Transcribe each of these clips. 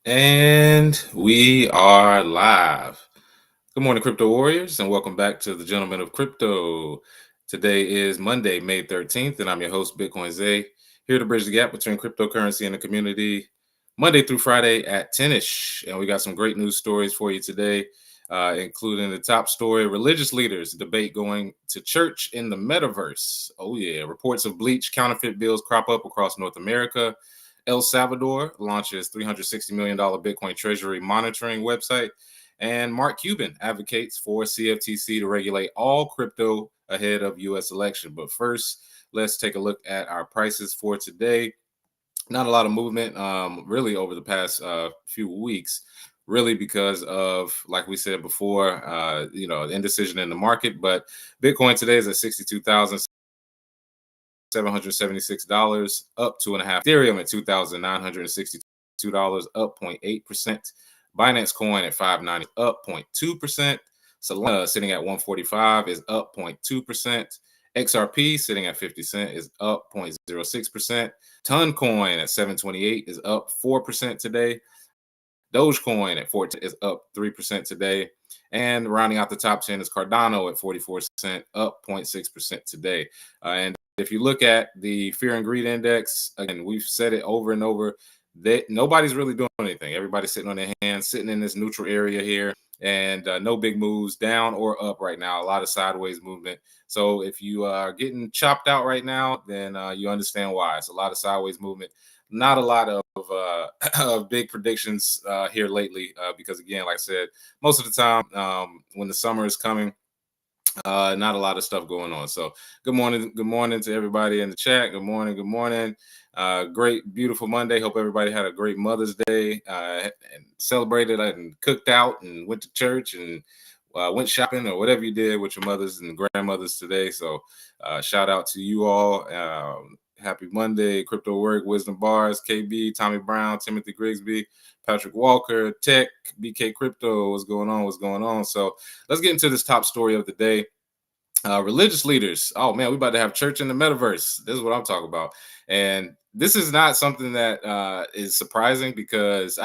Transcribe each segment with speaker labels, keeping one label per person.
Speaker 1: And we are live. Good morning, Crypto Warriors, and welcome back to the Gentlemen of Crypto. Today is Monday, May 13th, and I'm your host, Bitcoin Zay, here to bridge the gap between cryptocurrency and the community, Monday through Friday at 10-ish. And we got some great news stories for you today, including the top story, religious leaders debate going to church in the Metaverse. Oh yeah, reports of bleached counterfeit bills crop up across North America. El Salvador launches $360 million Bitcoin treasury monitoring website. And Mark Cuban advocates for CFTC to regulate all crypto ahead of U.S. election. But first, let's take a look at our prices for today. Not a lot of movement, really, over the past few weeks, really because of, like we said before, indecision in the market. But Bitcoin today is at $62,776, up 2.5. Ethereum at $2,962, up 0.8%. Binance Coin at $590, up 0.2%. Solana sitting at 145 is up 0.2%. XRP sitting at 50 cents is up 0.06%. Toncoin at 728 is up 4% today. Dogecoin at 14 is up 3% today. And rounding out the top 10 is Cardano at 44 cents, up 0.6% today. And if you look at the fear and greed index, again, we've said it over and over, that nobody's really doing anything. Everybody's sitting on their hands, sitting in this neutral area here, and no big moves down or up right now. A lot of sideways movement. So if you are getting chopped out right now, then you understand why. It's a lot of sideways movement. Not a lot of of big predictions here lately, because again, like I said, most of the time when the summer is coming, not a lot of stuff going on. So good morning to everybody in the chat. Good morning. Great, beautiful Monday. Hope everybody had a great Mother's Day and celebrated and cooked out and went to church and went shopping or whatever you did with your mothers and grandmothers today. So shout out to you all. Happy Monday, Crypto Work, Wisdom Bars, KB, Tommy Brown, Timothy Grigsby, Patrick Walker, Tech, BK Crypto. What's going on? So let's get into this top story of the day. Religious leaders. Oh man, we about to have church in the metaverse. This is what I'm talking about. And this is not something that is surprising because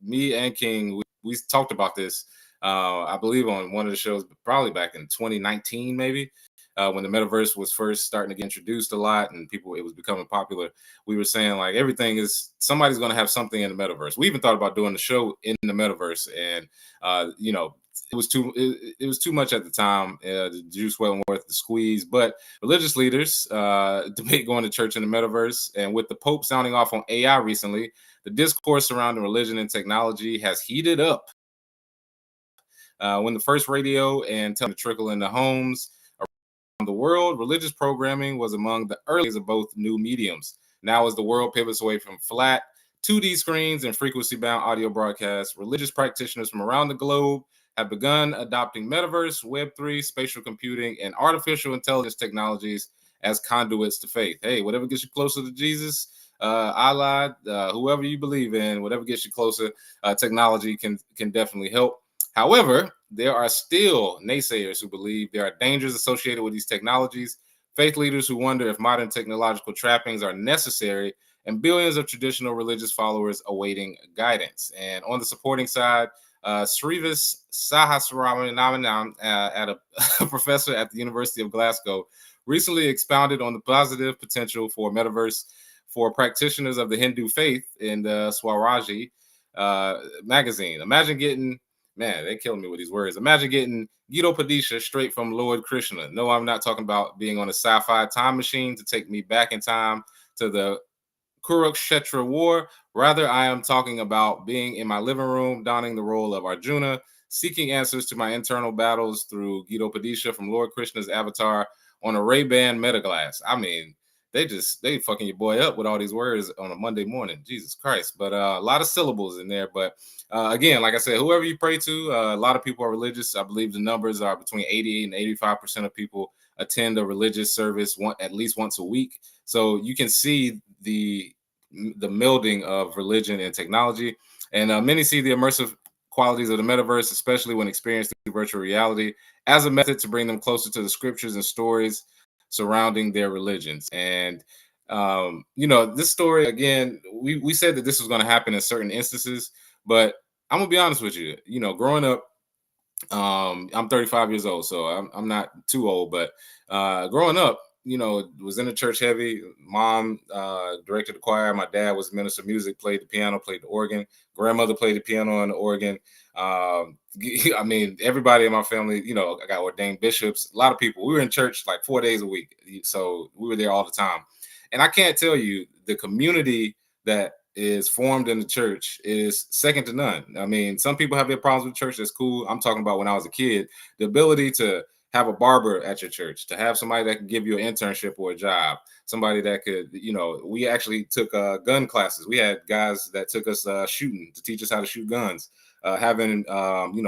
Speaker 1: me and King, we talked about this, I believe on one of the shows, probably back in 2019, maybe. When the metaverse was first starting to get introduced a lot and it was becoming popular, we were saying like somebody's going to have something in the metaverse. We even thought about doing the show in the metaverse, and it was too much at the time. The juice wasn't worth the squeeze. But religious leaders debate going to church in the metaverse, and with the Pope sounding off on AI recently, the discourse surrounding religion and technology has heated up. When the first radio and television trickle into homes the world, religious programming was among the earliest of both new mediums. Now, as the world pivots away from flat 2D screens and frequency-bound audio broadcasts, religious practitioners from around the globe have begun adopting metaverse, Web3, spatial computing, and artificial intelligence technologies as conduits to faith. Hey, whatever gets you closer to Jesus, Allah, whoever you believe in, whatever gets you closer, technology can definitely help. However, there are still naysayers who believe there are dangers associated with these technologies, faith leaders who wonder if modern technological trappings are necessary, and billions of traditional religious followers awaiting guidance. And on the supporting side, Srivis Sahasraraman, a professor at the University of Glasgow, recently expounded on the positive potential for metaverse for practitioners of the Hindu faith in the Swaraji magazine. Imagine getting... Man, they killed me with these words. Imagine getting Gita Padisha straight from Lord Krishna. No, I'm not talking about being on a sci-fi time machine to take me back in time to the Kurukshetra war. Rather, I am talking about being in my living room, donning the role of Arjuna, seeking answers to my internal battles through Gita Padisha from Lord Krishna's avatar on a Ray-Ban metaglass. I mean, they fucking your boy up with all these words on a Monday morning. Jesus Christ. But a lot of syllables in there. But again, like I said, whoever you pray to, a lot of people are religious. I believe the numbers are between 80 and 85% of people attend a religious service at least once a week. So you can see the melding of religion and technology. And many see the immersive qualities of the metaverse, especially when experienced through virtual reality, as a method to bring them closer to the scriptures and stories surrounding their religions. And This story again, we said that this was going to happen in certain instances, but I'm gonna be honest with you. Growing up, I'm 35 years old, so I'm not too old, but growing up, was in the church heavy. Mom directed the choir. My dad was a minister of music, played the piano, played the organ. Grandmother played the piano and the organ. I mean, everybody in my family, I got ordained bishops. A lot of people. We were in church like 4 days a week, so we were there all the time. And I can't tell you the community that is formed in the church is second to none. I mean, some people have their problems with church. That's cool. I'm talking about when I was a kid, the ability to have a barber at your church, to have somebody that can give you an internship or a job, somebody that could, we actually took gun classes. We had guys that took us shooting to teach us how to shoot guns. Having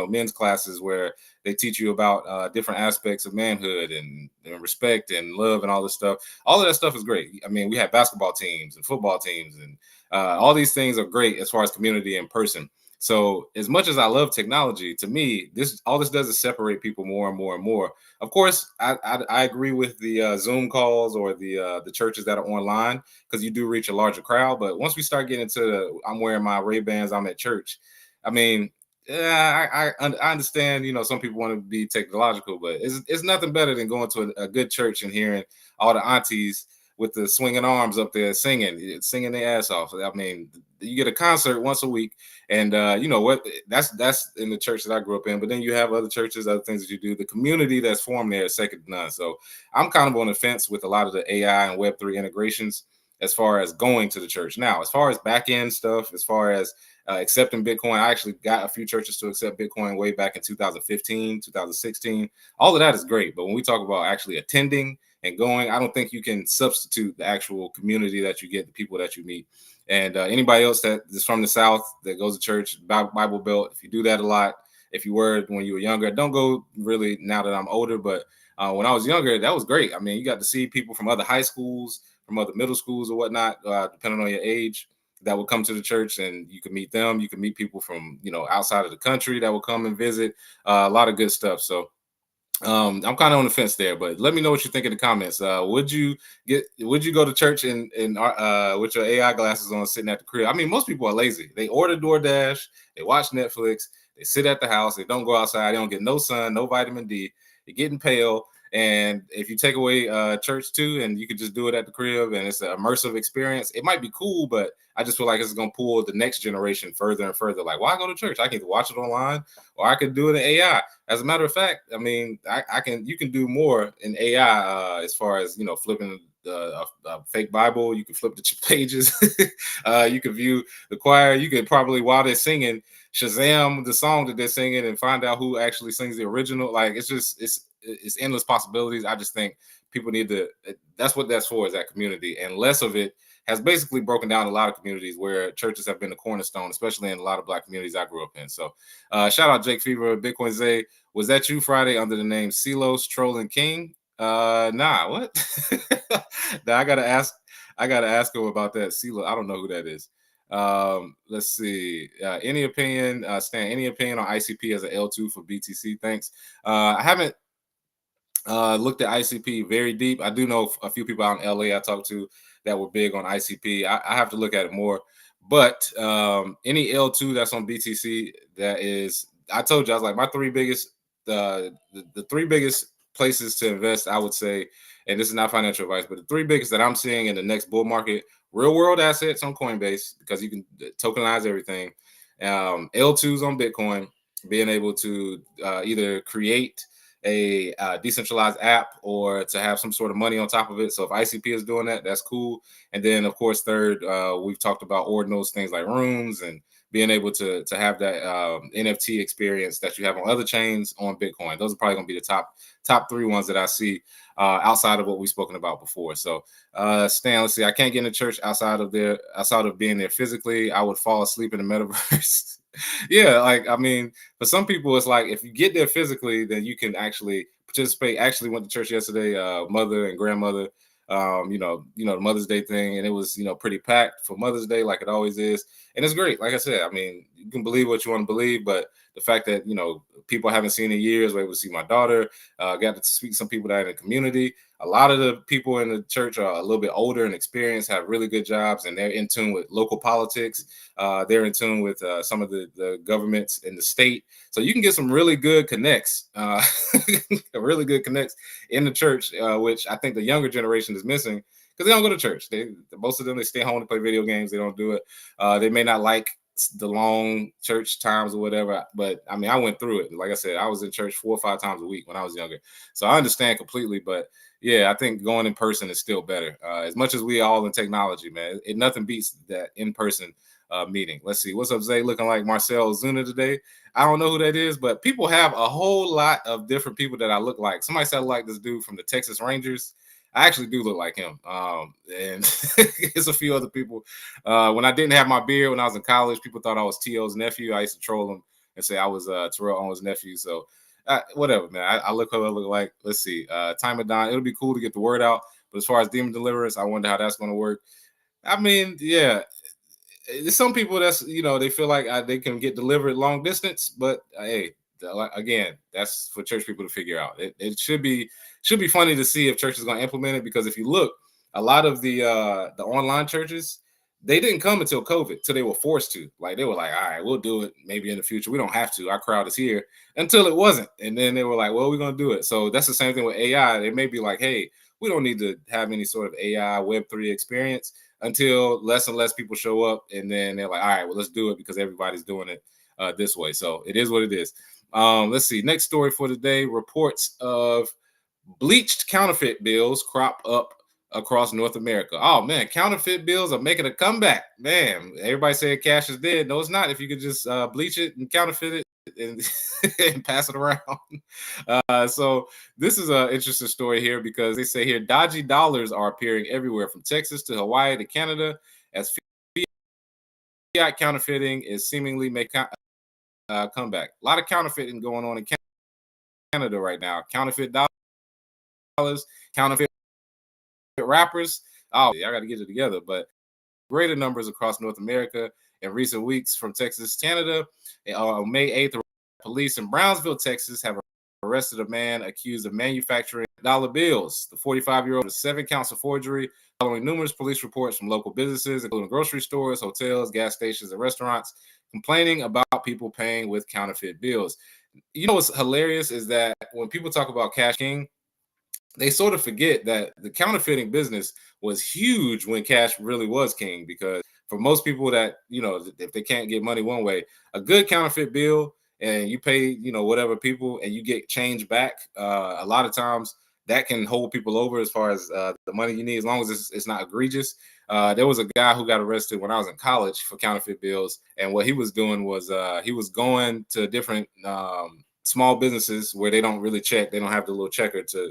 Speaker 1: men's classes where they teach you about different aspects of manhood and respect and love and all this stuff. All of that stuff is great. I mean, we have basketball teams and football teams, and all these things are great as far as community in person. So as much as I love technology, to me, all this does is separate people more and more and more. Of course, I agree with the Zoom calls or the churches that are online, because you do reach a larger crowd. But once we start getting into I'm wearing my Ray-Bans, I'm at church. I mean, yeah, I understand. Some people want to be technological, but it's nothing better than going to a good church and hearing all the aunties with the swinging arms up there singing their ass off. I mean, you get a concert once a week, and you know what? That's in the church that I grew up in. But then you have other churches, other things that you do. The community that's formed there is second to none. So I'm kind of on the fence with a lot of the AI and Web3 integrations as far as going to the church. Now, as far as back end stuff, as far as accepting Bitcoin, I actually got a few churches to accept Bitcoin way back in 2015, 2016. All of that is great. But when we talk about actually attending and going, I don't think you can substitute the actual community that you get, the people that you meet. And anybody else that is from the South that goes to church, Bible Belt, if you do that a lot, if you were when you were younger, don't go really now that I'm older, but when I was younger, that was great. I mean, you got to see people from other high schools, from other middle schools or whatnot, depending on your age, that would come to the church, and you can meet them. You can meet people from, outside of the country that will come and visit. A lot of good stuff. So I'm kind of on the fence there, but let me know what you think in the comments. Would you go to church with your AI glasses on, sitting at the crib? I mean, most people are lazy. They order DoorDash, they watch Netflix, they sit at the house, they don't go outside, they don't get no sun, no vitamin D, they're getting pale. And if you take away church too, and you could just do it at the crib, and it's an immersive experience, it might be cool, but I just feel like it's going to pull the next generation further and further. Like, why go to church? I can either watch it online, or I could do it in AI. As a matter of fact, I mean, you can do more in AI as far as, flipping a fake Bible. You can flip the pages. You can view the choir. You could probably, while they're singing, Shazam the song that they're singing and find out who actually sings the original. Like, it's endless possibilities. I just think people need to. That's what that's for, is that community, and less of it has basically broken down a lot of communities where churches have been the cornerstone, especially in a lot of Black communities I grew up in. So shout out Jake Fever, Bitcoin Zay. Was that you Friday under the name Celos Trolling King? Nah, what? Nah, I gotta ask him about that. Celos, I don't know who that is. Let's see. Any opinion, Stan, any opinion on ICP as an L2 for BTC? Thanks. I haven't looked at ICP very deep. I do know a few people out in LA I talked to that were big on ICP. I have to look at it more. But any L2 that's on BTC, that is, I told you, I was like, my three biggest, the three biggest places to invest, I would say, and this is not financial advice, but the three biggest that I'm seeing in the next bull market: real world assets on Coinbase, because you can tokenize everything. L2s on Bitcoin, being able to either create a decentralized app or to have some sort of money on top of it. So if ICP is doing that, that's cool. And then, of course, third, we've talked about ordinals, things like rooms, and being able to have that NFT experience that you have on other chains on Bitcoin. Those are probably going to be the top three ones that I see outside of what we've spoken about before. So Stan, let's see. I can't get into church outside of being there physically. I would fall asleep in the metaverse. Yeah, like, I mean, for some people, it's like if you get there physically, then you can actually participate. Actually went to church yesterday, mother and grandmother, the Mother's Day thing, and it was, pretty packed for Mother's Day, like it always is. And it's great. Like I said, I mean, you can believe what you want to believe, but the fact that, people I haven't seen in years, were able to see my daughter, got to speak to some people that are in the community. A lot of the people in the church are a little bit older and experienced, have really good jobs, and they're in tune with local politics. They're in tune with some of the governments in the state. So you can get some really good connects, really good connects in the church, which I think the younger generation is missing because they don't go to church. Most of them, they stay home to play video games. They don't do it. They may not like the long church times or whatever, but I mean, I went through it. Like I said, I was in church 4 or 5 times a week when I was younger, so I understand completely. But yeah, I think going in person is still better. As much as we all in technology, man, nothing beats that in person meeting. Let's see, what's up, Zay? Looking like Marcel Zuna today. I don't know who that is, but people have a whole lot of different people that I look like. Somebody said I look like this dude from the Texas Rangers. I actually do look like him. And there's a few other people. When I didn't have my beard when I was in college, people thought I was T.O.'s nephew. I used to troll him and say I was Terrell Owens' nephew. So whatever, man. I look what I look like. Let's see. Time of Dawn. It'll be cool to get the word out. But as far as demon deliverance, I wonder how that's going to work. I mean, yeah. There's some people that's, they feel like they can get delivered long distance, but hey, again, that's for church people to figure out. It should be funny to see if church is going to implement it, because if you look, a lot of the online churches, they didn't come until COVID, till they were forced to. Like, they were like, all right, we'll do it maybe in the future. We don't have to. Our crowd is here, until it wasn't. And then they were like, well, we're going to do it. So that's the same thing with AI. They may be like, hey, we don't need to have any sort of AI Web3 experience until less and less people show up. And then they're like, all right, well, let's do it because everybody's doing it this way. So it is what it is. Let's see. Next story for today: reports of bleached counterfeit bills crop up across North America. Oh man, counterfeit bills are making a comeback. Man, everybody said cash is dead. No, it's not. If you could just bleach it and counterfeit it and, and pass it around. So this is an interesting story here, because they say here dodgy dollars are appearing everywhere from Texas to Hawaii to Canada, as fiat counterfeiting is seemingly making a comeback. A lot of counterfeiting going on in Canada right now. Counterfeit dollars, counterfeit rappers. Oh, yeah, I got to get it together. But greater numbers across North America in recent weeks from Texas, Canada. On May 8th, police in Brownsville, Texas, have arrested a man accused of manufacturing dollar bills. The 45-year-old has 7 counts of forgery, following numerous police reports from local businesses, including grocery stores, hotels, gas stations, and restaurants, complaining about people paying with counterfeit bills. You know what's hilarious is that when people talk about Cash King, they sort of forget that the counterfeiting business was huge when cash really was king, because for most people that, if they can't get money one way, a good counterfeit bill and you pay, whatever people, and you get change back, a lot of times that can hold people over as far as the money you need, as long as it's not egregious. There was a guy who got arrested when I was in college for counterfeit bills, and what he was doing was he was going to different small businesses where they don't really check. They don't have the little checker to.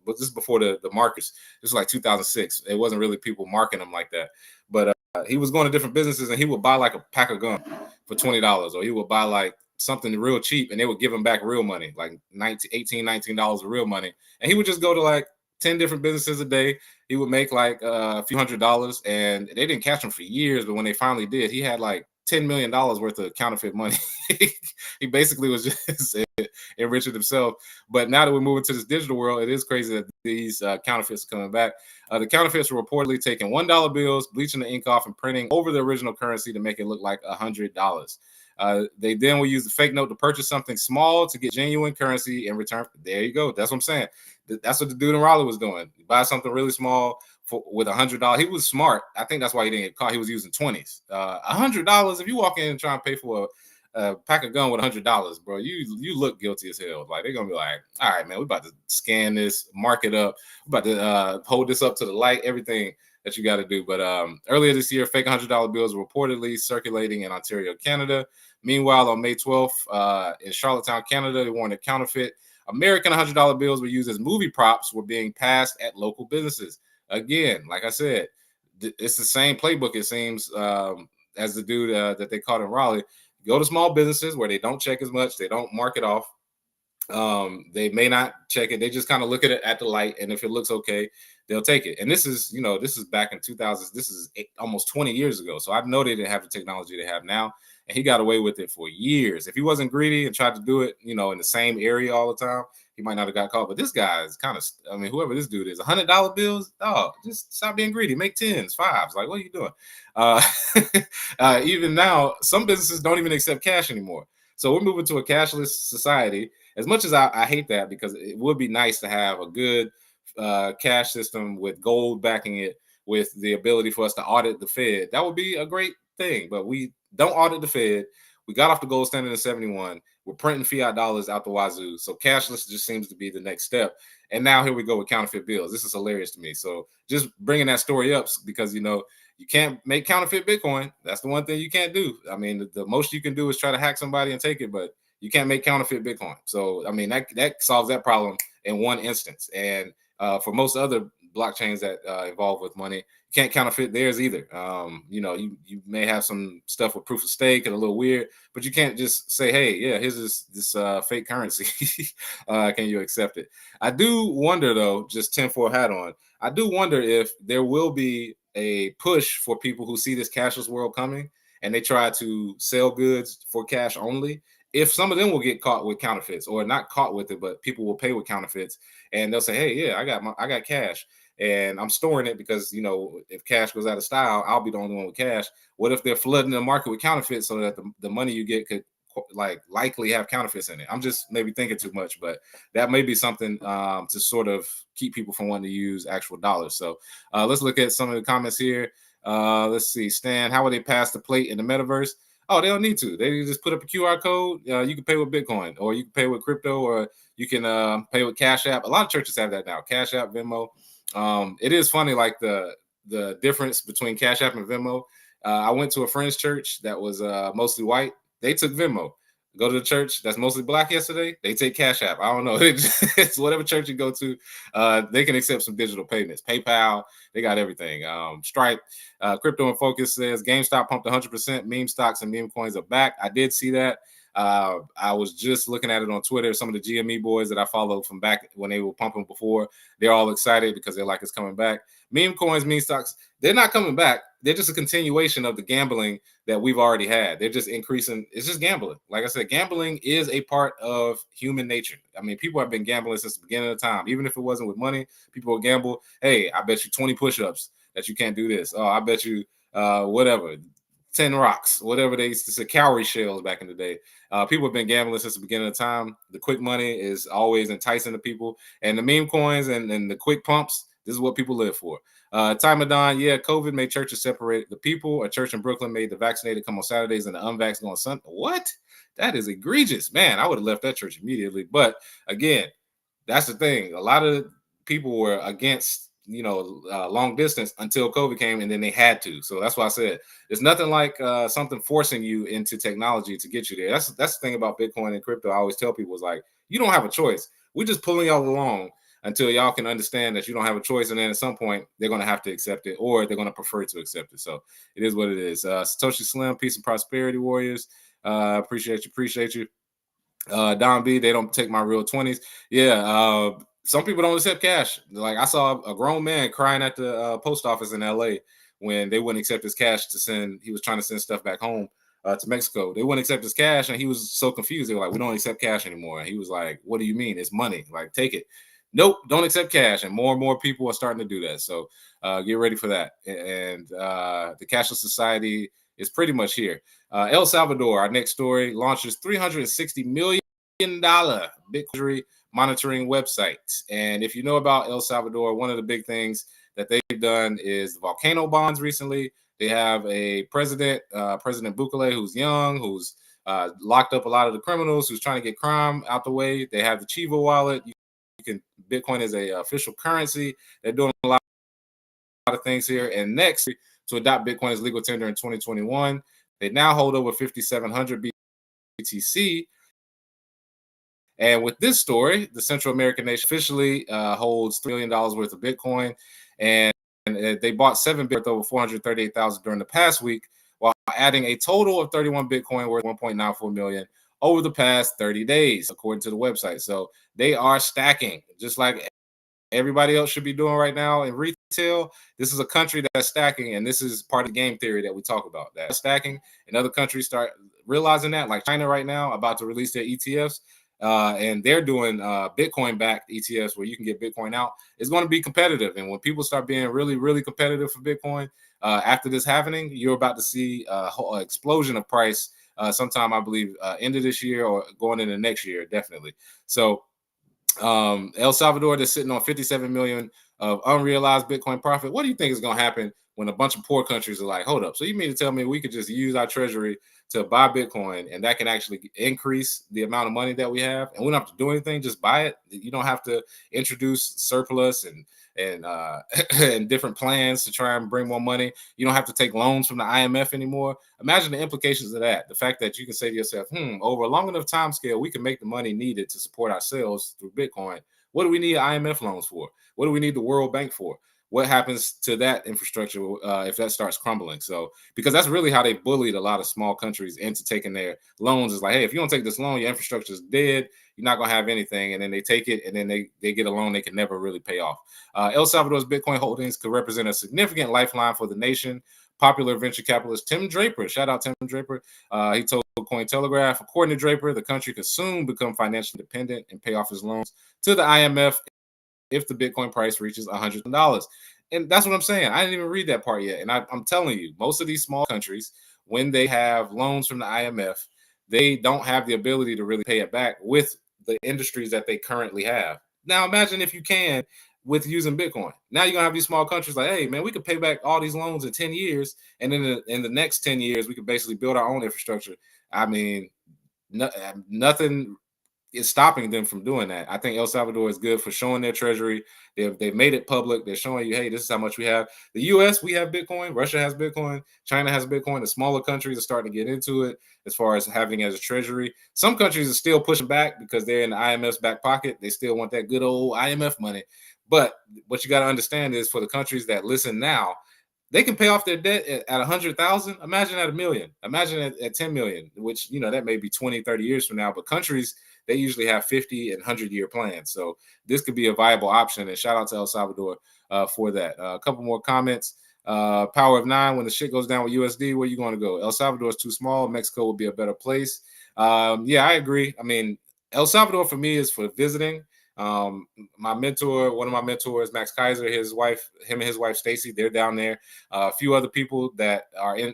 Speaker 1: But this is before the markets. This was like 2006. It wasn't really people marking them like that. But he was going to different businesses, and he would buy like a pack of gum for $20, or he would buy like something real cheap, and they would give him back real money, like $19 of real money. And he would just go to like 10 different businesses a day. He would make like a few $100s, and they didn't catch him for years. But when they finally did, he had like $10 million worth of counterfeit money. He basically was just enriching himself. But now that we're moving to this digital world, it is crazy that these counterfeits are coming back. The counterfeits were reportedly taking $1 bills, bleaching the ink off, and printing over the original currency to make it look like $100. They then will use the fake note to purchase something small to get genuine currency in return. There you go. That's what I'm saying. That's what the dude in Raleigh was doing. You buy something really small with $100. He was smart. I think that's why he didn't get caught. He was using 20s. $100. If you walk in and try and pay for a pack of gum with $100, bro, you look guilty as hell. Like, they're gonna be like, all right, man, we're about to scan this, mark it up, we're about to hold this up to the light, everything that you got to do. But earlier this year, fake $100 bills were reportedly circulating in Ontario, Canada. Meanwhile, on May 12th, in Charlottetown, Canada, they warned that counterfeit American $100 bills were used as movie props were being passed at local businesses. Again, like I said, it's the same playbook, it seems, as the dude that they caught in Raleigh. Go to small businesses where they don't check as much, they don't mark it off. They may not check it. They just kind of look at it at the light, and if it looks okay, they'll take it. And this is back in 2000s. This is almost 20 years ago. So I know they didn't have the technology they have now, and he got away with it for years. If he wasn't greedy and tried to do it, in the same area all the time, he might not have got caught. But this guy is kind of, I mean, whoever this dude is, $100 bills. Oh, just stop being greedy. Make tens, fives. Like, what are you doing? Even now, some businesses don't even accept cash anymore. So we're moving to a cashless society. As much as I hate that, because it would be nice to have a good cash system with gold backing it, with the ability for us to audit the Fed. That would be a great thing, but we don't audit the Fed. We got off the gold standard in 71. We're printing fiat dollars out the wazoo. So cashless just seems to be the next step. And now here we go with counterfeit bills. This is hilarious to me. So just bringing that story up, because, you know, you can't make counterfeit Bitcoin. That's the one thing you can't do. I mean, the most you can do is try to hack somebody and take it, but you can't make counterfeit Bitcoin. So, I mean, that solves that problem in one instance. And for most other blockchains that involve with money, you can't counterfeit theirs either. You know, you may have some stuff with proof of stake and a little weird, but you can't just say, hey, yeah, here's this fake currency. Can you accept it? I do wonder, though, just tinfoil hat on, I do wonder if there will be a push for people who see this cashless world coming and they try to sell goods for cash only. If some of them will get caught with counterfeits, or not caught with it, but people will pay with counterfeits, and they'll say, hey, yeah, I got cash and I'm storing it because, you know, if cash goes out of style, I'll be the only one with cash. What if they're flooding the market with counterfeits so that the money you get could likely have counterfeits in it? I'm just maybe thinking too much, but that may be something to sort of keep people from wanting to use actual dollars. So let's look at some of the comments here. Let's see, Stan, how would they pass the plate in the metaverse? Oh, they don't need to. They just put up a QR code. You can pay with Bitcoin, or you can pay with crypto, or you can pay with Cash App. A lot of churches have that now. Cash App, Venmo. It is funny, like the difference between Cash App and Venmo. I went to a friend's church that was mostly white. They took Venmo. Go to the church that's mostly black yesterday, they take Cash App. I don't know. It's whatever church you go to. They can accept some digital payments. PayPal, they got everything. Stripe, Crypto in Focus says GameStop pumped 100%. Meme stocks and meme coins are back. I did see that. I was just looking at it on Twitter. Some of the GME boys that I followed from back when they were pumping before, they're all excited because they're like, it's coming back. Meme coins, meme stocks, they're not coming back. They're just a continuation of the gambling that we've already had. They're just increasing. It's just gambling. Like I said, gambling is a part of human nature. I mean, people have been gambling since the beginning of time. Even if it wasn't with money, people would gamble. Hey, I bet you 20 push-ups that you can't do this. Oh, I bet you whatever, 10 rocks, whatever they used to say, cowrie shells back in the day. People have been gambling since the beginning of time. The quick money is always enticing to people. And the meme coins and the quick pumps, this is what people live for. Ty Madon, yeah, COVID made churches separate the people. A church in Brooklyn made the vaccinated come on Saturdays and the unvaxxed go on Sunday. What? That is egregious. Man, I would have left that church immediately. But again, that's the thing. A lot of people were against, long distance until COVID came, and then they had to. So that's why I said there's nothing like something forcing you into technology to get you there. That's the thing about Bitcoin and crypto. I always tell people is like, you don't have a choice. We're just pulling y'all along until y'all can understand that you don't have a choice. And then at some point, they're going to have to accept it, or they're going to prefer to accept it. So it is what it is. Satoshi Slim, peace and prosperity warriors. Appreciate you. Don B, they don't take my real 20s. Yeah. Some people don't accept cash. Like I saw a grown man crying at the post office in LA when they wouldn't accept his cash to send. He was trying to send stuff back home to Mexico. They wouldn't accept his cash, and he was so confused. They were like, "We don't accept cash anymore." And he was like, "What do you mean? It's money. Like, take it." Nope, don't accept cash. And more people are starting to do that. So get ready for that. And the Cashless Society is pretty much here. El Salvador, our next story, launches $360 million Bitcoin monitoring website. And if you know about El Salvador, one of the big things that they've done is the volcano bonds recently. They have a president, President Bukele, who's young, who's locked up a lot of the criminals, who's trying to get crime out the way. They have the Chivo wallet. Bitcoin is a official currency. They're doing a lot of things here. And next, to adopt Bitcoin as legal tender in 2021, they now hold over 5,700 BTC. And with this story, the Central American nation officially holds $3 million worth of Bitcoin, and they bought 7 Bitcoin worth over 438,000 during the past week, while adding a total of 31 Bitcoin worth 1.94 million over the past 30 days, according to the website. So they are stacking, just like everybody else should be doing right now in retail. This is a country that's stacking, and this is part of the game theory that we talk about. That stacking, and other countries start realizing that, like China right now, about to release their ETFs. and they're doing Bitcoin-backed ETFs where you can get Bitcoin out. It's going to be competitive, and when people start being really, really competitive for Bitcoin after this happening, you're about to see a whole explosion of price. Sometime I believe end of this year or going into next year, definitely. So El Salvador, they're sitting on 57 million of unrealized Bitcoin profit. What do you think is going to happen when a bunch of poor countries are like, hold up, so you mean to tell me we could just use our treasury to buy Bitcoin and that can actually increase the amount of money that we have, and we don't have to do anything, just buy it. You don't have to introduce surplus and and different plans to try and bring more money. You don't have to take loans from the IMF anymore. Imagine the implications of that. The fact that you can say to yourself, over a long enough time scale, we can make the money needed to support ourselves through Bitcoin. What do we need IMF loans for? What do we need the World Bank for? What happens to that infrastructure if that starts crumbling? So, because that's really how they bullied a lot of small countries into taking their loans. Is like, hey, if you don't take this loan, your infrastructure is dead. You're not going to have anything. And then they take it, and then they get a loan they can never really pay off. El Salvador's Bitcoin holdings could represent a significant lifeline for the nation. Popular venture capitalist Tim Draper, shout out Tim Draper, he told Cointelegraph, according to Draper, the country could soon become financially independent and pay off his loans to the IMF if the Bitcoin price reaches $100. And that's what I'm saying. I didn't even read that part yet. And I'm telling you, most of these small countries, when they have loans from the IMF, they don't have the ability to really pay it back with the industries that they currently have. Now, imagine if you can with using Bitcoin. Now you're gonna have these small countries like, hey, man, we could pay back all these loans in 10 years. And then in the next 10 years, we could basically build our own infrastructure. I mean, nothing is stopping them from doing that. I think El Salvador is good for showing their treasury. They've made it public. They're showing you, hey, this is how much we have. The US, we have Bitcoin. Russia has Bitcoin. China has Bitcoin. The smaller countries are starting to get into it as far as having it as a treasury. Some countries are still pushing back because they're in the IMF's back pocket. They still want that good old IMF money. But what you got to understand is for the countries that listen now, they can pay off their debt at 100,000. Imagine at a million. Imagine at 10 million, which, that may be 20, 30 years from now. But countries, they usually have 50 and 100-year plans. So this could be a viable option. And shout out to El Salvador for that. A couple more comments. Power of 9, when the shit goes down with USD, where you going to go? El Salvador is too small. Mexico would be a better place. Yeah, I agree. I mean, El Salvador for me is for visiting. My mentor, one of my mentors, Max Kaiser, him and his wife Stacy, they're down there. A few other people that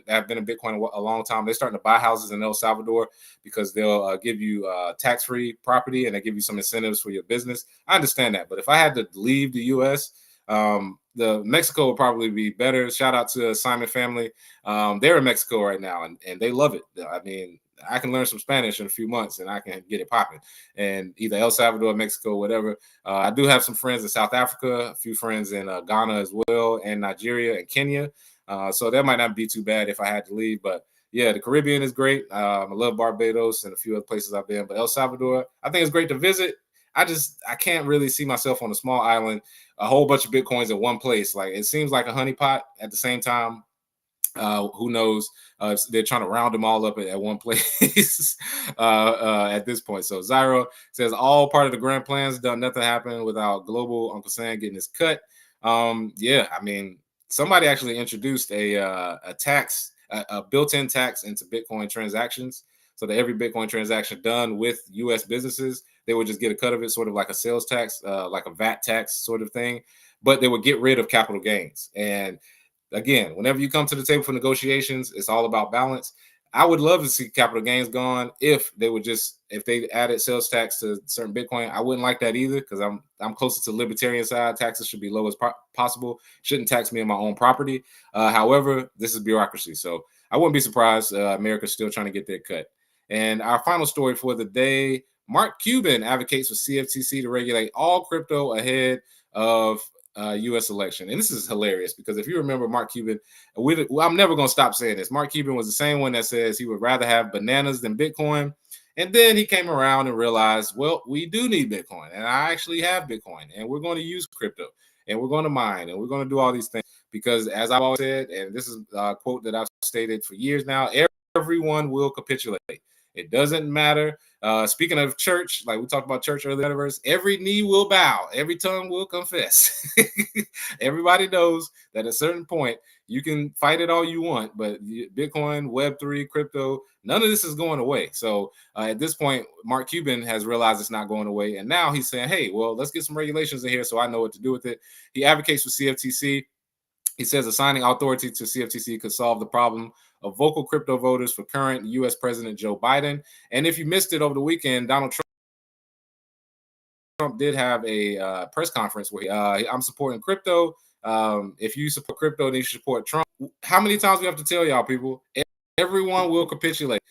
Speaker 1: have been in Bitcoin a long time. They're starting to buy houses in El Salvador because they'll give you tax-free property and they give you some incentives for your business. I understand that, but if I had to leave the U.S., the Mexico would probably be better. Shout out to Simon family. They're in Mexico right now and they love it. I mean, I can learn some Spanish in a few months and I can get it popping. And either El Salvador, Mexico, whatever. I do have some friends in South Africa, a few friends in Ghana as well, and Nigeria and Kenya. So that might not be too bad if I had to leave. But yeah, the Caribbean is great. I love Barbados and a few other places I've been. But El Salvador, I think it's great to visit. I can't really see myself on a small island, a whole bunch of Bitcoins in one place. Like it seems like a honeypot. At the same time, who knows? They're trying to round them all up at one place at this point. So Zyro says all part of the grand plans done. Nothing happened without global Uncle Sam getting his cut. Yeah, I mean, somebody actually introduced a tax, a built-in tax into Bitcoin transactions, so that every Bitcoin transaction done with U.S. businesses, they would just get a cut of it, sort of like a sales tax, like a VAT tax sort of thing. But they would get rid of capital gains. And again, whenever you come to the table for negotiations, it's all about balance. I would love to see capital gains gone if they added sales tax to certain Bitcoin. I wouldn't like that either because I'm closer to the libertarian side. Taxes should be low as possible. Shouldn't tax me on my own property. However, this is bureaucracy, so I wouldn't be surprised. America's still trying to get their cut. And our final story for the day: Mark Cuban advocates for CFTC to regulate all crypto ahead of U.S. election. And this is hilarious because if you remember Mark Cuban, I'm never going to stop saying this. Mark Cuban was the same one that says he would rather have bananas than Bitcoin. And then he came around and realized, well, we do need Bitcoin. And I actually have Bitcoin. And we're going to use crypto. And we're going to mine. And we're going to do all these things. Because as I've always said, and this is a quote that I've stated for years now, everyone will capitulate. It doesn't matter. Speaking of church, like we talked about church earlier, Metaverse, every knee will bow, every tongue will confess. Everybody knows that at a certain point, You can fight it all you want, but Bitcoin, Web3, crypto, none of this is going away. So at this point, Mark Cuban has realized it's not going away. And now he's saying, hey, well, let's get some regulations in here so I know what to do with it. He advocates for CFTC. He says assigning authority to CFTC could solve the problem of vocal crypto voters for current U.S. President Joe Biden. And if you missed it over the weekend, Donald Trump did have a press conference where I'm supporting crypto. If you support crypto, then you should support Trump. How many times we have to tell y'all, people? Everyone will capitulate.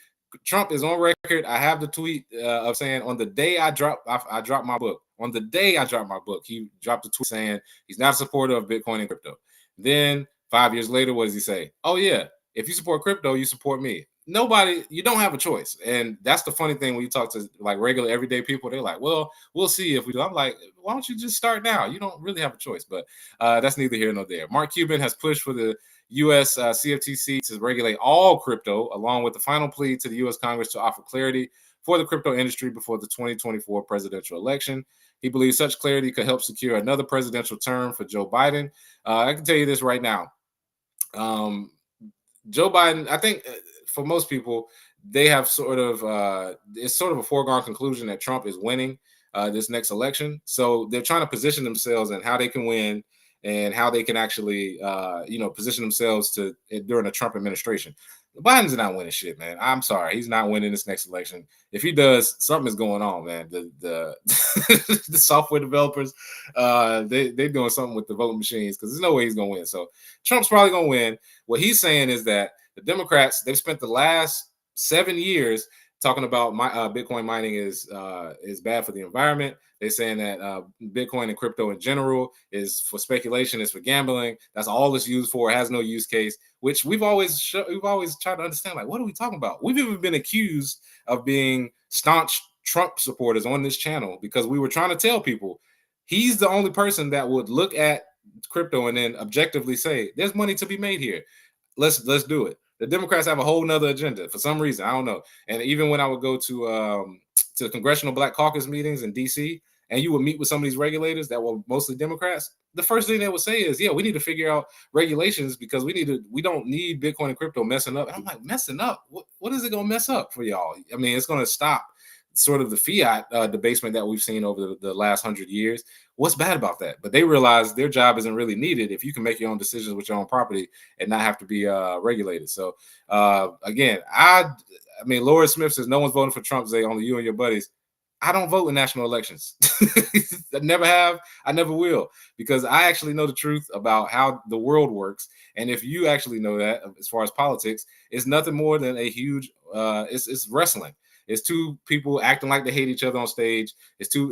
Speaker 1: Trump is on record. I have the tweet of saying on the day I dropped my book. On the day I dropped my book, he dropped a tweet saying he's not a supporter of Bitcoin and crypto. Then 5 years later, what does he say? Oh yeah, if you support crypto, you support me. Nobody, you don't have a choice. And that's the funny thing when you talk to like regular everyday people, they're like, well, we'll see if we do. I'm like, why don't you just start now? You don't really have a choice, but that's neither here nor there. Mark Cuban has pushed for the U.S. CFTC to regulate all crypto, along with the final plea to the U.S. Congress to offer clarity for the crypto industry before the 2024 presidential election. He believes such clarity could help secure another presidential term for Joe Biden. I can tell you this right now. Joe Biden, I think for most people, they have sort of it's sort of a foregone conclusion that Trump is winning this next election. So they're trying to position themselves and how they can win and how they can actually position themselves to during the Trump administration. Biden's not winning shit, man. I'm sorry, he's not winning this next election. If he does, something is going on, man. The the software developers, they're doing something with the voting machines because there's no way he's gonna win. So Trump's probably gonna win. What he's saying is that the Democrats, they've spent the last 7 years talking about Bitcoin mining is bad for the environment. They're saying that Bitcoin and crypto in general is for speculation, it's for gambling. That's all it's used for. It has no use case, which we've always tried to understand. Like, what are we talking about? We've even been accused of being staunch Trump supporters on this channel because we were trying to tell people he's the only person that would look at crypto and then objectively say there's money to be made here. Let's do it. The Democrats have a whole nother agenda for some reason. I don't know. And even when I would go to Congressional Black Caucus meetings in DC, and you would meet with some of these regulators that were mostly Democrats, the first thing they would say is, yeah, we need to figure out regulations because we don't need Bitcoin and crypto messing up. And I'm like, messing up? What is it going to mess up for y'all? I mean, it's going to stop sort of the fiat debasement that we've seen over the last 100 years. What's bad about that? But they realize their job isn't really needed if you can make your own decisions with your own property and not have to be regulated. So again, I mean, Laura Smith says no one's voting for Trump, Zay, only you and your buddies. I don't vote in national elections. I never have. I never will, because I actually know the truth about how the world works. And if you actually know that, as far as politics, it's nothing more than a huge, it's wrestling. It's two people acting like they hate each other on stage.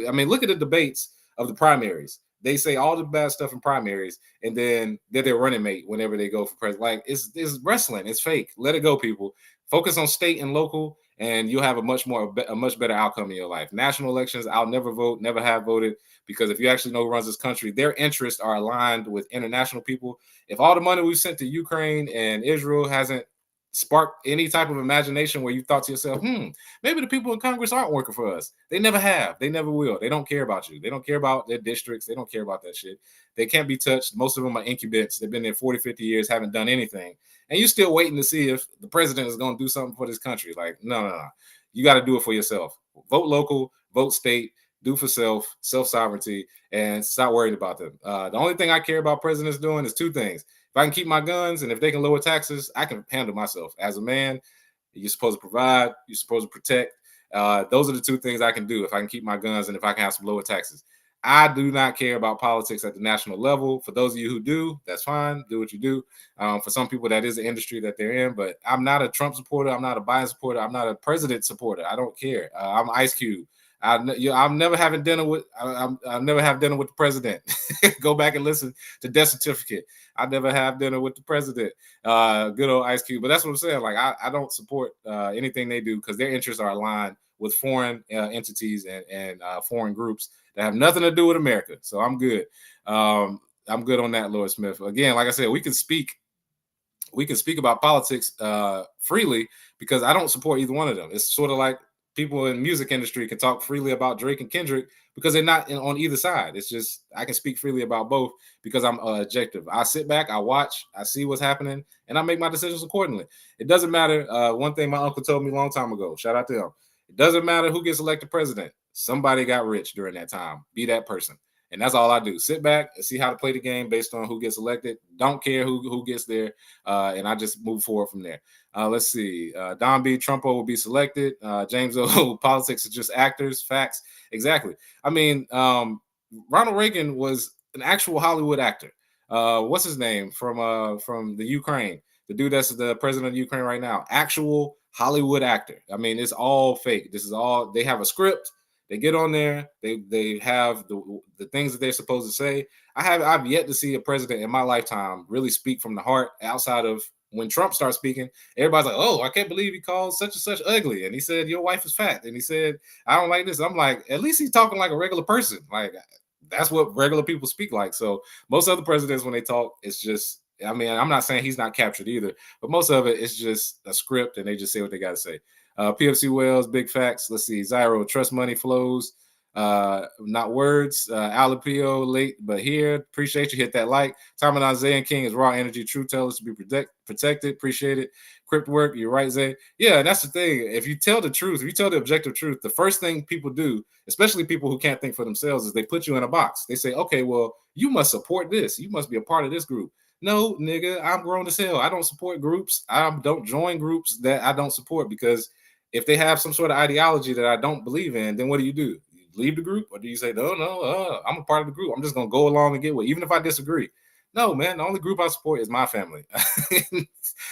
Speaker 1: I mean, look at the debates of the primaries. They say all the bad stuff in primaries, and then they're their running mate whenever they go for president. Like, it's wrestling. It's fake. Let it go, people. Focus on state and local, and you'll have a much better outcome in your life. National elections, I'll never vote, never have voted, because if you actually know who runs this country, their interests are aligned with international people. If all the money we've sent to Ukraine and Israel hasn't sparked any type of imagination where you thought to yourself, maybe the people in Congress aren't working for us. They never have. They never will. They don't care about you. They don't care about their districts. They don't care about that shit. They can't be touched. Most of them are incumbents. They've been there 40, 50 years, haven't done anything. And you're still waiting to see if the president is going to do something for this country. Like, no. You got to do it for yourself. Vote local, vote state, do for self-sovereignty, and stop worrying about them. The only thing I care about presidents doing is two things. If I can keep my guns and if they can lower taxes, I can handle myself. As a man, you're supposed to provide, you're supposed to protect. Those are the two things I can do if I can keep my guns and if I can have some lower taxes. I do not care about politics at the national level. For those of you who do, that's fine. Do what you do. For some people, that is the industry that they're in. But I'm not a Trump supporter. I'm not a Biden supporter. I'm not a president supporter. I don't care. I'm Ice Cube. I'm never having dinner with. I'll never have dinner with the president. Go back and listen to Death Certificate. I never have dinner with the president. Good old Ice Cube. But that's what I'm saying. Like, I don't support anything they do because their interests are aligned with foreign entities and foreign groups that have nothing to do with America. So I'm good. I'm good on that, Lord Smith. Again, like I said, we can speak about politics freely because I don't support either one of them. It's sort of like people in music industry can talk freely about Drake and Kendrick because they're not on either side. It's just I can speak freely about both because I'm objective. I sit back, I watch, I see what's happening, and I make my decisions accordingly. It doesn't matter. One thing my uncle told me a long time ago, shout out to him. It doesn't matter who gets elected president. Somebody got rich during that time. Be that person. And that's all I do. Sit back and see how to play the game based on who gets elected. Don't care who gets there. And I just move forward from there. Let's see. Don B. Trumpo will be selected. James O. Politics is just actors. Facts. Exactly. I mean, Ronald Reagan was an actual Hollywood actor. What's his name from the Ukraine? The dude that's the president of Ukraine right now. Actual Hollywood actor. I mean, it's all fake. This is all. They have a script. They get on there. They have the things that they're supposed to say. I've yet to see a president in my lifetime really speak from the heart outside of when Trump starts speaking. Everybody's like, "Oh, I can't believe he called such and such ugly," and he said your wife is fat, and he said I don't like this. I'm like, at least he's talking like a regular person. Like that's what regular people speak like. So most other presidents when they talk, it's just. I mean, I'm not saying he's not captured either, but most of it is just a script, and they just say what they got to say. PFC Wells, big facts. Let's see. Zyro, trust money flows, not words. Alapio, late, but here. Appreciate you. Hit that like. Tom and Isaiah King is raw energy, true tellers to be protected. Appreciate it. Crypt work. You're right, Zay. Yeah, and that's the thing. If you tell the truth, if you tell the objective truth, the first thing people do, especially people who can't think for themselves, is they put you in a box. They say, okay, well, you must support this. You must be a part of this group. No, nigga, I'm grown as hell. I don't support groups. I don't join groups that I don't support because if they have some sort of ideology that I don't believe in, then what do? You leave the group, or do you say, no, I'm a part of the group. I'm just gonna go along and get what, even if I disagree. No, man, the only group I support is my family.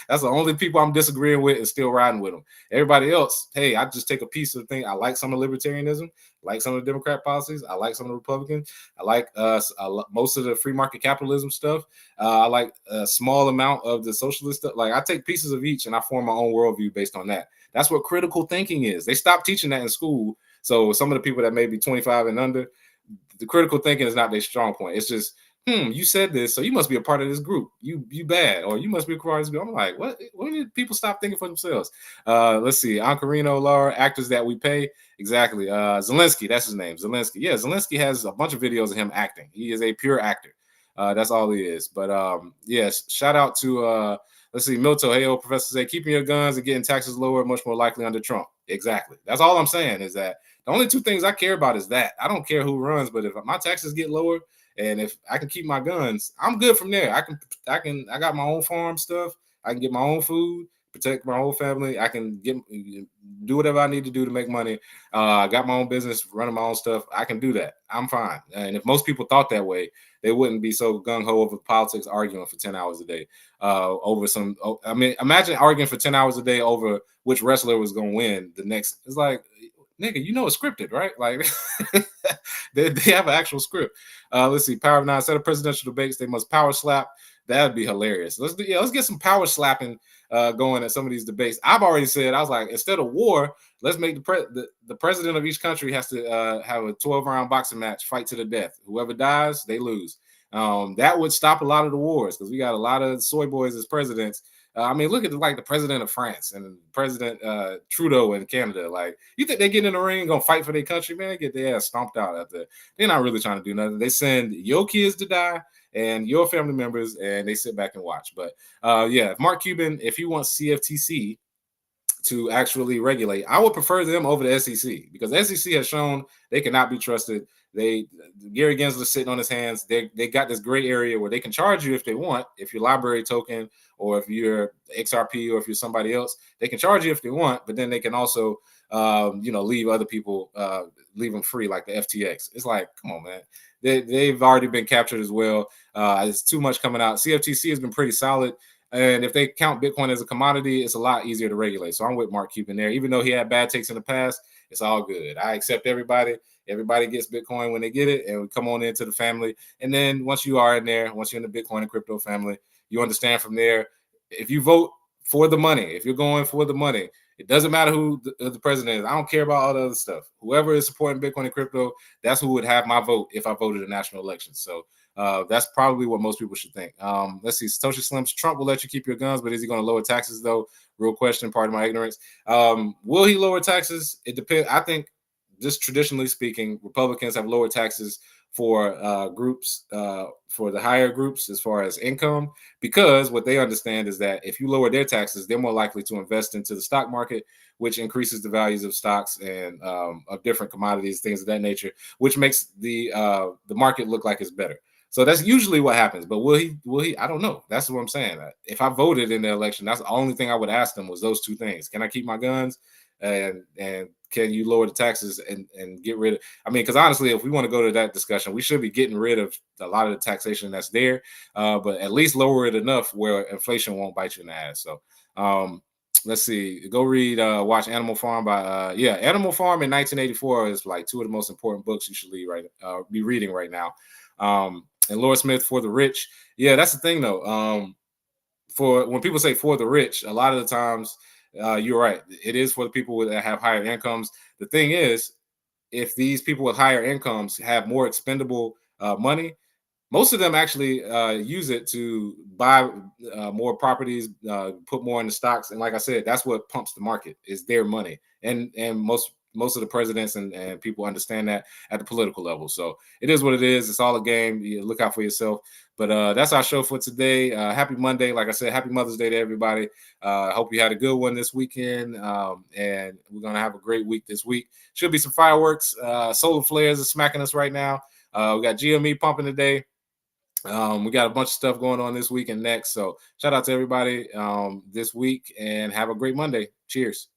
Speaker 1: That's the only people I'm disagreeing with and still riding with them. Everybody else, hey, I just take a piece of the thing. I like some of libertarianism, I like some of the Democrat policies, I like some of the Republicans, I like most of the free market capitalism stuff. I like a small amount of the socialist stuff. Like I take pieces of each and I form my own worldview based on that. That's what critical thinking is. They stopped teaching that in school. So some of the people that may be 25 and under, the critical thinking is not their strong point. It's just, you said this, so you must be a part of this group. You bad, or you must be a part of this group. I'm like, what? When did people stop thinking for themselves? Let's see. Ancarino, Laura, actors that we pay. Exactly. Zelensky, that's his name. Zelensky. Yeah, Zelensky has a bunch of videos of him acting. He is a pure actor. That's all he is. But yes, shout out to let's see, Milto. Hey, old Professor Zay, keeping your guns and getting taxes lower, much more likely under Trump. Exactly. That's all I'm saying is that the only two things I care about is that. I don't care who runs, but if my taxes get lower, and if I can keep my guns, I'm good from there. I got my own farm stuff. I can get my own food, protect my whole family. I can do whatever I need to do to make money. I got my own business, running my own stuff. I can do that. I'm fine. And if most people thought that way, they wouldn't be so gung-ho over politics, arguing for 10 hours a day over some. I mean, imagine arguing for 10 hours a day over which wrestler was going to win the next. It's like, nigga, you know it's scripted, right? Like they have an actual script. Let's see, Power of Nine, set of presidential debates. They must power slap. That'd be hilarious. Let's get some power slapping going at some of these debates. I've already said, I was like, instead of war, let's make the president of each country has to have a 12-round boxing match, fight to the death. Whoever dies, they lose. That would stop a lot of the wars because we got a lot of soy boys as presidents. I mean, look at the president of France and President Trudeau in Canada. Like, you think they get in the ring and gonna fight for their country, man? They get their ass stomped out there. They're not really trying to do nothing. They send your kids to die and your family members, and they sit back and watch. But yeah, Mark Cuban, if he wants CFTC to actually regulate, I would prefer them over the SEC because the SEC has shown they cannot be trusted. Gary Gensler sitting on his hands. They got this gray area where they can charge you if they want, if you're library token or if you're XRP or if you're somebody else, they can charge you if they want, but then they can also leave other people, leave them free like the FTX. It's like, come on, man. They've already been captured as well. It's too much coming out. CFTC has been pretty solid. And if they count Bitcoin as a commodity, it's a lot easier to regulate. So I'm with Mark Cuban there. Even though he had bad takes in the past, it's all good. I accept everybody. Everybody gets Bitcoin when they get it, and we come on into the family. And then once you are in there, once you're in the Bitcoin and crypto family, you understand from there. If you vote for the money, if you're going for the money, it doesn't matter who the president is. I don't care about all the other stuff. Whoever is supporting Bitcoin and crypto, that's who would have my vote if I voted in national elections. So That's probably what most people should think. Let's see. Satoshi Slims, Trump will let you keep your guns, but is he going to lower taxes though? Real question. Part of my ignorance. Will he lower taxes? It depends. I think, just traditionally speaking, Republicans have lowered taxes for groups, for the higher groups as far as income, because what they understand is that if you lower their taxes, they're more likely to invest into the stock market, which increases the values of stocks and of different commodities, things of that nature, which makes the market look like it's better. So that's usually what happens. But will he? Will he? I don't know. That's what I'm saying. If I voted in the election, that's the only thing I would ask them was those two things: can I keep my guns, and can you lower the taxes and get rid of? I mean, because honestly, if we want to go to that discussion, we should be getting rid of a lot of the taxation that's there, but at least lower it enough where inflation won't bite you in the ass. So. Let's see. Go read, watch Animal Farm by, Animal Farm in 1984 is like two of the most important books you should be reading right now. And Laura Smith, For the Rich. Yeah, that's the thing though. For when people say for the rich, a lot of the times, you're right. It is for the people that have higher incomes. The thing is, if these people with higher incomes have more expendable money, most of them actually use it to buy more properties, put more in the stocks, and like I said, that's what pumps the market is their money, and most of the presidents and people understand that at the political level. So it is what it is. It's all a game. You look out for yourself. But that's our show for today. Happy Monday. Like I said, happy Mother's Day to everybody. I hope you had a good one this weekend. And we're going to have a great week this week. Should be some fireworks. Solar flares are smacking us right now. We got GME pumping today. We got a bunch of stuff going on this week and next. So shout out to everybody this week and have a great Monday. Cheers.